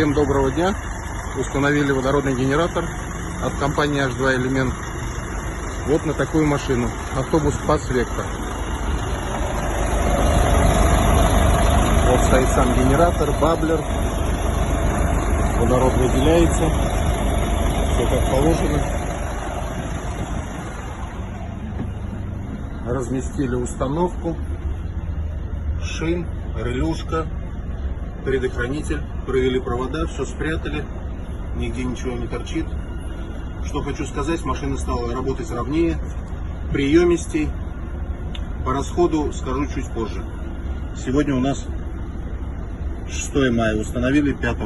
Всем доброго дня! Установили водородный генератор от компании H2 Element вот на такую машину. Автобус ПАС Вектор. Вот стоит сам генератор, баблер. Водород выделяется. Все как положено. Разместили установку, шин, релюшка, предохранитель, провели провода, все спрятали, нигде ничего не торчит. Что хочу сказать, машина стала работать ровнее, приемистей. По расходу скажу чуть позже. Сегодня у нас 6 мая, установили 5